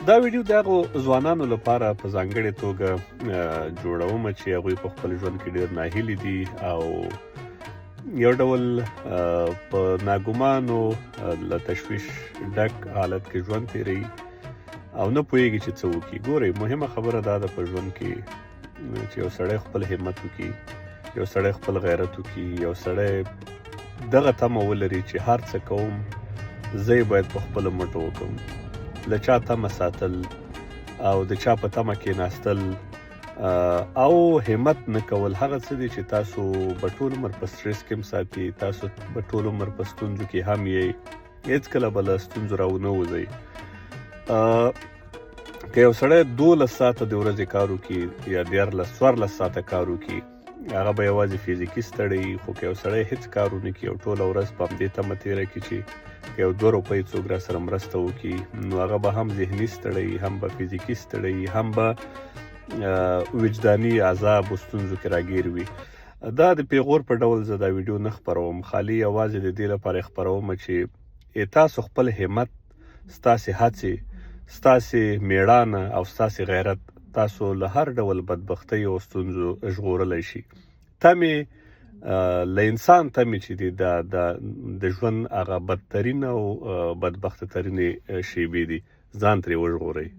دا ویډیو د هغو ځوانانو لپاره په ځانګړې توګه جوړوم چې هغوی په خپل ژوند کې ډېر ناهیلي دي او یو ډول په ناګمانو له تشویش ډک حالت کې ژوند تېروي او نه پوهېږي چې څه وکړي. ګورئ، مهمه خبره دا ده په ژوند کې چې یو سړی خپل همت وکړي، یو سړی خپل غیرت وکړي، یو سړی دغه تمه ولري چې هر څه کوم زه یې باید په خپله مټو وکړم. له چا تمه ساتل او د چا په تمه کېناستل او همت نه کول هغه څه دي چې تاسو به ټول عمر په سټرس کې هم ساتي، تاسو به ټول عمر په ستونزو کې هم یې، هېڅکله به له ستونزو راونه وځئ. که یو سړی 12 ساعته د ورځې کار وکړي یا 14 ساعته کار وکړي، هغه به یوازې فزیکي ستړی. خو که یو سړی هېڅ کار ونه کړي او ټوله ورځ په همدې تمه تېره کړي چې که یو 2 روپۍ څوک را سره مرسته وکړي، نو هغه به هم ذهني ستړی، هم به فزیکي ستړی، هم به وجداني عذاب او ستونزو کې راګیر وي. دا د پیغور په ډول زه دا ویډیو نه خپروم، خالي یوازې د دې لپاره خپروم چې تاسو خپل همت، ستاسې هڅې، ستاسې میړانه او ستاسې غیرت تاسو له هر ډول بدبختۍ او ستونزو ژغورلی شي. تمې له انسان تمې چې دي د ژوند هغه بدترین او بدبخته ترینې شیبې دي، ځان ترې وژغورئ.